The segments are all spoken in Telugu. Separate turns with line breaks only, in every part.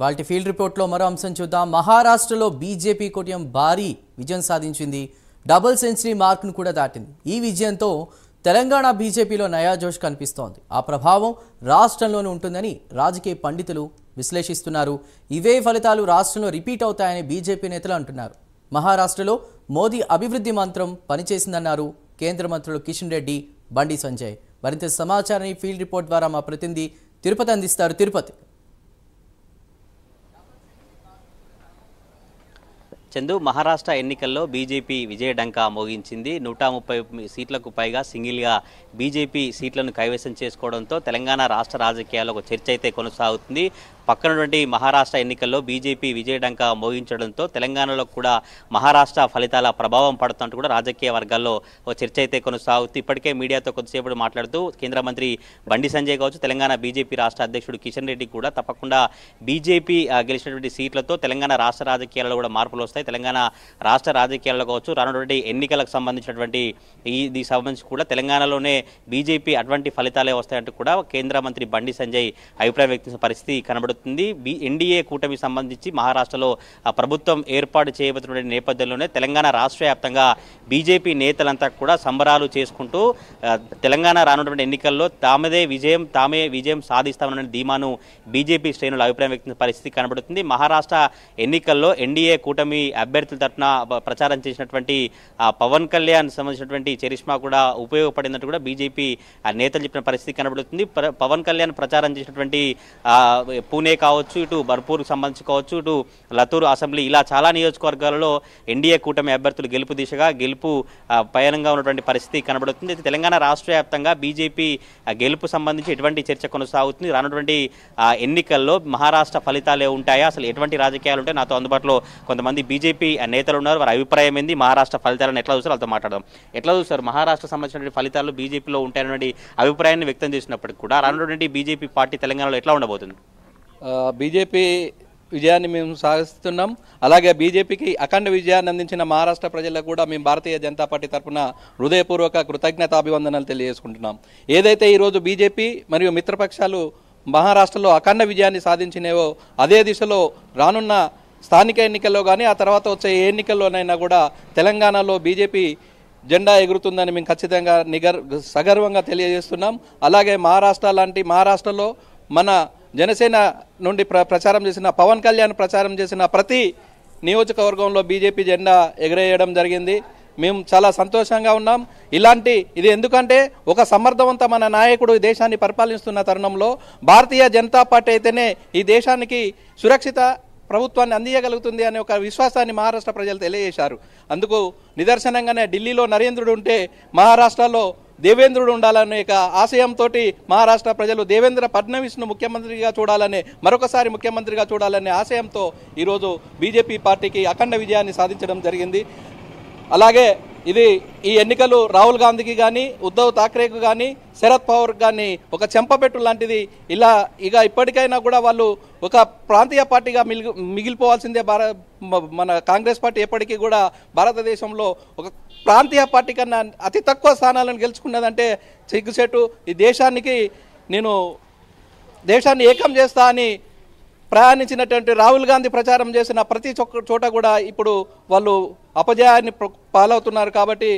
వాటి ఫీల్డ్ రిపోర్ట్లో మరో అంశం చూద్దాం. మహారాష్ట్రలో బీజేపీ కూటమి భారీ విజయం సాధించింది. డబుల్ సెంచరీ మార్క్ను కూడా దాటింది. ఈ విజయంతో తెలంగాణ బీజేపీలో నయా జోష్ కనిపిస్తోంది. ఆ ప్రభావం రాష్ట్రంలోనే ఉంటుందని రాజకీయ పండితులు విశ్లేషిస్తున్నారు. ఇవే ఫలితాలు రాష్ట్రంలో రిపీట్ అవుతాయని బీజేపీ నేతలు అంటున్నారు. మహారాష్ట్రలో మోదీ అభివృద్ధి మంత్రం పనిచేసిందన్నారు కేంద్ర మంత్రులు కిషన్ రెడ్డి, బండి సంజయ్. మరింత సమాచారాన్ని ఫీల్డ్ రిపోర్ట్ ద్వారా మా ప్రతినిధి తిరుపతి అందిస్తారు. తిరుపతి.
చందు, మహారాష్ట్ర ఎన్నికల్లో బీజేపీ విజయడంకా మోగించింది. 130 సీట్లకు పైగా సింగిల్గా బీజేపీ సీట్లను కైవసం చేసుకోవడంతో తెలంగాణ రాష్ట్ర రాజకీయాల్లో ఒక చర్చ అయితే కొనసాగుతుంది. పక్కనటువంటి మహారాష్ట్ర ఎన్నికల్లో బీజేపీ విజయడంకా మోగించడంతో తెలంగాణలో కూడా మహారాష్ట్ర ఫలితాల ప్రభావం పడుతున్నట్టు కూడా రాజకీయ వర్గాల్లో ఒక చర్చ అయితే కొనసాగుతుంది. ఇప్పటికే మీడియాతో కొద్దిసేపు మాట్లాడుతూ కేంద్ర మంత్రి బండి సంజయ్ కావచ్చు, తెలంగాణ బీజేపీ రాష్ట్ర అధ్యక్షుడు కిషన్ రెడ్డి కూడా తప్పకుండా బీజేపీ గెలిచినటువంటి సీట్లతో తెలంగాణ రాష్ట్ర రాజకీయాల్లో కూడా మార్పులు వస్తాయి. తెలంగాణ రాష్ట్ర రాజకీయాల్లో కావచ్చు, రానున్నటువంటి ఎన్నికలకు సంబంధించినటువంటి దీనికి సంబంధించి కూడా తెలంగాణలోనే బీజేపీ అటువంటి ఫలితాలే వస్తాయంటూ కూడా కేంద్ర మంత్రి బండి సంజయ్ అభిప్రాయం వ్యక్తం చేసిన పరిస్థితి కనబడుతుంది. ఎన్డీఏ కూటమి సంబంధించి మహారాష్ట్రలో ప్రభుత్వం ఏర్పాటు చేయబోతున్న నేపథ్యంలోనే తెలంగాణ రాష్ట్ర వ్యాప్తంగా బీజేపీ నేతలంతా కూడా సంబరాలు చేసుకుంటూ తెలంగాణ రానున్నటువంటి ఎన్నికల్లో తామే విజయం సాధిస్తామన్న ధీమాను బీజేపీ శ్రేణులు అభిప్రాయం వ్యక్తం పరిస్థితి కనబడుతుంది. మహారాష్ట్ర ఎన్నికల్లో ఎన్డీఏ కూటమి అభ్యర్థుల తరఫున ప్రచారం చేసినటువంటి పవన్ కళ్యాణ్ సంబంధించినటువంటి చరిష్మా కూడా ఉపయోగపడినట్టు కూడా బీజేపీ నేతలు చెప్పిన పరిస్థితి కనబడుతుంది. పవన్ కళ్యాణ్ ప్రచారం చేసినటువంటి పూణే కావచ్చు, ఇటు బర్పూర్కు సంబంధించి కావచ్చు, ఇటు లతూర్ అసెంబ్లీ, ఇలా చాలా నియోజకవర్గాలలో ఎన్డీఏ కూటమి అభ్యర్థులు గెలుపు దిశగా పయనంగా ఉన్నటువంటి పరిస్థితి కనబడుతుంది. అయితే తెలంగాణ రాష్ట్ర వ్యాప్తంగా బీజేపీ గెలుపు సంబంధించి ఎటువంటి చర్చ కొనసాగుతుంది? రానున్నటువంటి ఎన్నికల్లో మహారాష్ట్ర ఫలితాలే ఉంటాయా? అసలు ఎటువంటి రాజకీయాలు ఉంటాయి? నాతో అందుబాటులో కొంతమంది బీజేపీ నేతలు ఉన్నారు. వారి అభిప్రాయం ఏంది? మహారాష్ట్ర ఫలితాలను ఎట్లా చూస్తారు? వాళ్ళతో మాట్లాడదాం. ఎట్లా చూస్తారు మహారాష్ట్ర సంబంధించినటువంటి ఫలితాలు బీజేపీలో ఉంటాయనే అభిప్రాయాన్ని వ్యక్తం చేసినప్పటికీ కూడా రానున్నటువంటి బీజేపీ పార్టీ తెలంగాణలో ఎట్లా ఉండబోతుంది?
బీజేపీ విజయాన్ని మేము సాధిస్తున్నాం. అలాగే బీజేపీకి అఖండ విజయాన్ని అందించిన మహారాష్ట్ర ప్రజలకు కూడా మేము భారతీయ జనతా పార్టీ తరఫున హృదయపూర్వక కృతజ్ఞతాభివందనలు తెలియజేసుకుంటున్నాం. ఏదైతే ఈరోజు బీజేపీ మరియు మిత్రపక్షాలు మహారాష్ట్రలో అఖండ విజయాన్ని సాధించినేవో అదే దిశలో రానున్న స్థానిక ఎన్నికల్లో కానీ ఆ తర్వాత వచ్చే ఏ ఎన్నికల్లోనైనా కూడా తెలంగాణలో బీజేపీ జెండా ఎగురుతుందని మేము ఖచ్చితంగా సగర్వంగా తెలియజేస్తున్నాం. అలాగే మహారాష్ట్రలో మన జనసేన నుండి ప్రచారం చేసిన పవన్ కళ్యాణ్ ప్రచారం చేసిన ప్రతి నియోజకవర్గంలో బీజేపీ జెండా ఎగరేయడం జరిగింది. మేము చాలా సంతోషంగా ఉన్నాం. ఇది ఎందుకంటే ఒక సమర్థవంతమైన నాయకుడు ఈ దేశాన్ని పరిపాలిస్తున్న తరుణంలో భారతీయ జనతా పార్టీ అయితేనే ఈ దేశానికి సురక్షిత ప్రభుత్వాన్ని అందించగలుగుతుంది అనే ఒక విశ్వాసాన్ని మహారాష్ట్ర ప్రజలు తెలియజేశారు. అందుకు నిదర్శనంగానే ఢిల్లీలో నరేంద్రుడు ఉంటే మహారాష్ట్రలో దేవేంద్రుడు ఉండాలనే ఆశయంతో మహారాష్ట్ర ప్రజలు దేవేంద్ర ఫడ్నవీస్ను ముఖ్యమంత్రిగా మరొకసారి ముఖ్యమంత్రిగా చూడాలనే ఆశయంతో ఈరోజు బీజేపీ పార్టీకి అఖండ విజయాన్ని సాధించడం జరిగింది. అలాగే ఈ ఎన్నికలు రాహుల్ గాంధీకి కానీ, ఉద్ధవ్ ఠాక్రేకు కానీ, శరద్ పవార్కి కానీ ఒక చెంపపెట్టు లాంటిది. ఇప్పటికైనా కూడా వాళ్ళు ఒక ప్రాంతీయ పార్టీగా మిగిలిపోవాల్సిందే. మన కాంగ్రెస్ పార్టీ ఎప్పటికీ కూడా భారతదేశంలో ఒక ప్రాంతీయ పార్టీ కన్నా అతి తక్కువ స్థానాలను గెలుచుకున్నదంటే సిగ్గుచేటు. దేశాన్ని ఏకం చేస్తా అని ప్రయాణించినటువంటి రాహుల్ గాంధీ ప్రచారం చేసిన ప్రతి చోట కూడా ఇప్పుడు వాళ్ళు అపజయాన్ని పాలవుతున్నారు. కాబట్టి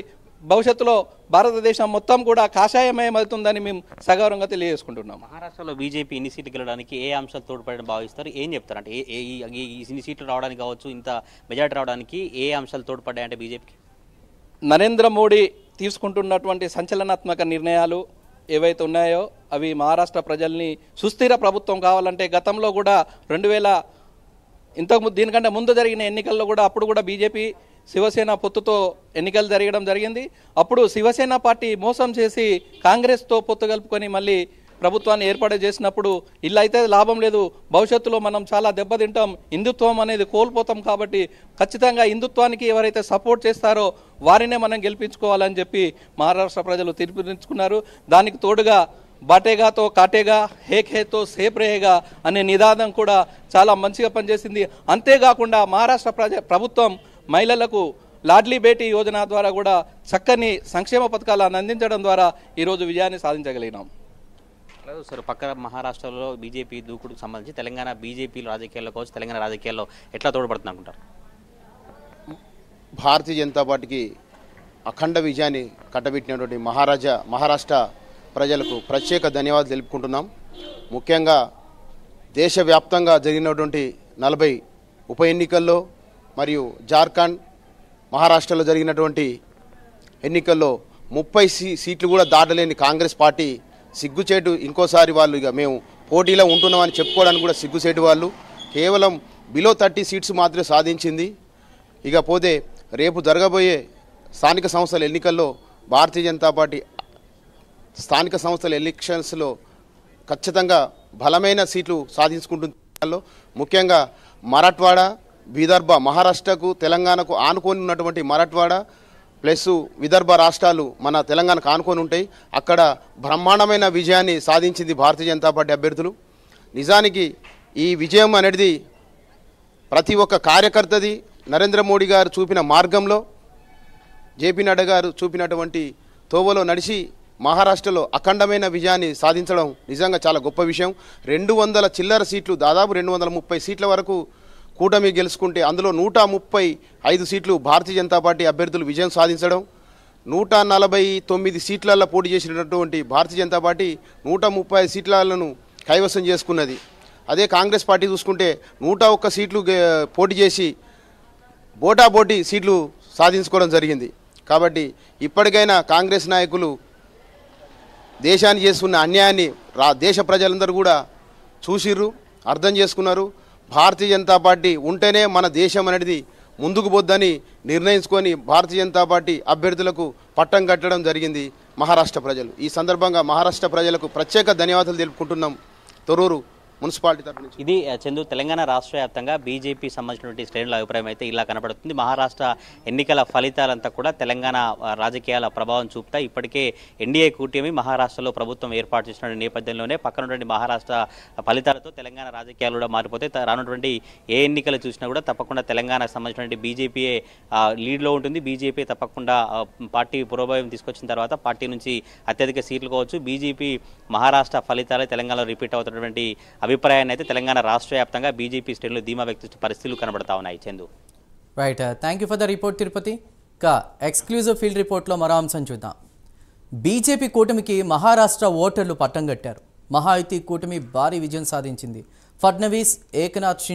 భవిష్యత్తులో భారతదేశం మొత్తం కూడా కాషాయమయమవుతుందని మేము సగౌరవంగా తెలియజేసుకుంటున్నాం.
మహారాష్ట్రలో బీజేపీ ఇన్ని సీట్లు గెలవడానికి ఏ అంశాలు తోడ్పడని భావిస్తారు? ఏం చెప్తారు? అంటే ఇన్ని సీట్లు రావడానికి కావచ్చు, ఇంత మెజార్టీ రావడానికి ఏ అంశాలు తోడ్పడ్డాయంటే బీజేపీకి?
నరేంద్ర మోడీ తీసుకుంటున్నటువంటి సంచలనాత్మక నిర్ణయాలు ఏవైతే ఉన్నాయో అవి మహారాష్ట్ర ప్రజల్ని సుస్థిర ప్రభుత్వం కావాలంటే గతంలో కూడా దీనికంటే ముందు జరిగిన ఎన్నికల్లో కూడా అప్పుడు కూడా బీజేపీ శివసేన పొత్తుతో ఎన్నికలు జరిగింది. అప్పుడు శివసేన పార్టీ మోసం చేసి కాంగ్రెస్తో పొత్తు కలుపుకొని మళ్ళీ ప్రభుత్వాన్ని ఏర్పాటు చేసినప్పుడు ఇలా అయితే లాభం లేదు, భవిష్యత్తులో మనం చాలా దెబ్బతింటాం, హిందుత్వం అనేది కోల్పోతాం, కాబట్టి ఖచ్చితంగా హిందుత్వానికి ఎవరైతే సపోర్ట్ చేస్తారో వారినే మనం గెలిపించుకోవాలని చెప్పి మహారాష్ట్ర ప్రజలు తీర్పునిచ్చుకున్నారు. దానికి తోడుగా బాటేగాతో కాటేగా, హేక్ హేతో సేప్ రేగా అనే నినాదం కూడా చాలా మంచిగా పనిచేసింది. అంతేకాకుండా మహారాష్ట్ర ప్రభుత్వం మహిళలకు లాడ్లీ బేటీ యోజన ద్వారా కూడా చక్కని సంక్షేమ పథకాలను అందించడం ద్వారా ఈరోజు విజయాన్ని సాధించగలిగినాం.
లేదు సార్, పక్క మహారాష్ట్రలో బీజేపీ దూకుడుకు సంబంధించి తెలంగాణ బీజేపీ రాజకీయాల్లో కావచ్చు, తెలంగాణ రాజకీయాల్లో ఎట్లా తోడ్పడుతుంది అనుకుంటారు?
భారతీయ జనతా పార్టీకి అఖండ విజయాన్ని కట్టబెట్టినటువంటి మహారాష్ట్ర ప్రజలకు ప్రత్యేక ధన్యవాదాలు తెలుపుకుంటున్నాం. ముఖ్యంగా దేశవ్యాప్తంగా జరిగినటువంటి 40 ఉప ఎన్నికల్లో మరియు జార్ఖండ్, మహారాష్ట్రలో జరిగినటువంటి ఎన్నికల్లో 30 సీట్లు కూడా దాటలేని కాంగ్రెస్ పార్టీ సిగ్గుచేటు. ఇంకోసారి వాళ్ళు ఇక మేము పోటీలో ఉంటున్నామని చెప్పుకోవడానికి కూడా సిగ్గుచేటు. వాళ్ళు కేవలం బిలో 30 సీట్స్ మాత్రమే సాధించింది. ఇకపోతే రేపు జరగబోయే స్థానిక సంస్థల ఎన్నికల్లో భారతీయ జనతా పార్టీ స్థానిక సంస్థల ఎలక్షన్స్లో ఖచ్చితంగా బలమైన సీట్లు సాధించుకుంటుంది. ముఖ్యంగా మరాఠ్వాడా, విదర్భ, మహారాష్ట్రకు తెలంగాణకు ఆనుకొని ఉన్నటువంటి మరాఠ్వాడా ప్లస్ విదర్భ రాష్ట్రాలు మన తెలంగాణకు ఆనుకొని ఉంటాయి. అక్కడ బ్రహ్మాండమైన విజయాన్ని సాధించింది భారతీయ జనతా పార్టీ అభ్యర్థులు. నిజానికి ఈ విజయం అనేది ప్రతి ఒక్క కార్యకర్తది. నరేంద్ర మోడీ గారు చూపిన మార్గంలో, జేపీ నడ్డా గారు చూపినటువంటి తోవలో నడిచి మహారాష్ట్రలో అఖండమైన విజయాన్ని సాధించడం నిజంగా చాలా గొప్ప విషయం. 200 చిల్లర సీట్లు, దాదాపు 230 సీట్ల వరకు కూటమి గెలుచుకుంటే అందులో 135 సీట్లు భారతీయ జనతా పార్టీ అభ్యర్థులు విజయం సాధించడం, 149 సీట్లలో పోటీ చేసినటువంటి భారతీయ జనతా పార్టీ 135 సీట్లను కైవసం చేసుకున్నది. అదే కాంగ్రెస్ పార్టీ చూసుకుంటే 101 సీట్లు పోటీ చేసి బోటాబోటీ సీట్లు సాధించుకోవడం జరిగింది. కాబట్టి ఇప్పటికైనా కాంగ్రెస్ నాయకులు దేశానికి చేస్తున్న అన్యాయాన్ని దేశ ప్రజలందరూ కూడా చూసిర్రు, అర్థం చేసుకున్నారు. భారతీయ జనతా పార్టీ ఉంటేనే మన దేశం అనేది ముందుకు పోద్దని నిర్ణయించుకొని భారతీయ జనతా పార్టీ అభ్యర్థులకు పట్టం కట్టడం జరిగింది మహారాష్ట్ర ప్రజలు. ఈ సందర్భంగా మహారాష్ట్ర ప్రజలకు ప్రత్యేక ధన్యవాదాలు తెలుపుకుంటున్నాం తొర్రూరు మున్సిపాలిటీ తరఫు నుంచి.
ఇది చందు, తెలంగాణ రాష్ట్ర వ్యాప్తంగా బీజేపీ సంబంధించినటువంటి శ్రేణుల అభిప్రాయం అయితే ఇలా కనబడుతుంది. మహారాష్ట్ర ఎన్నికల ఫలితాలంతా కూడా తెలంగాణ రాజకీయాల ప్రభావం చూపుతాయి. ఇప్పటికే ఎన్డీఏ కూటమి మహారాష్ట్రలో ప్రభుత్వం ఏర్పాటు చేసిన నేపథ్యంలోనే పక్కనటువంటి మహారాష్ట్ర ఫలితాలతో తెలంగాణ రాజకీయాలు కూడా మారిపోతే రానున్నటువంటి ఏ ఎన్నికలు చూసినా కూడా తప్పకుండా తెలంగాణకు సంబంధించినటువంటి బీజేపీయే లీడ్లో ఉంటుంది. బీజేపీ తప్పకుండా పార్టీ పురోభావం తీసుకొచ్చిన తర్వాత పార్టీ నుంచి అత్యధిక సీట్లు కావచ్చు. బీజేపీ మహారాష్ట్ర ఫలితాలే తెలంగాణలో రిపీట్ అవుతున్నటువంటి అభిప్రాయాన్ని అయితే తెలంగాణ రాష్ట్ర వ్యాప్తంగా బీజేపీ శ్రేణులు ధీమా వ్యక్తిస్తూ పరిస్థితులు కనబడతా ఉన్నాయి. Chandu,
right, thank you for the report Tirupati. ఇంకా ఎక్స్క్లూజివ్ ఫీల్డ్ రిపోర్ట్లో మరో అంశం చూద్దాం. బీజేపీ కూటమికి మహారాష్ట్ర ఓటర్లు పట్టం కట్టారు. మహాయుతి కూటమి భారీ విజయం సాధించింది. ఫడ్నవీస్, ఏకనాథ్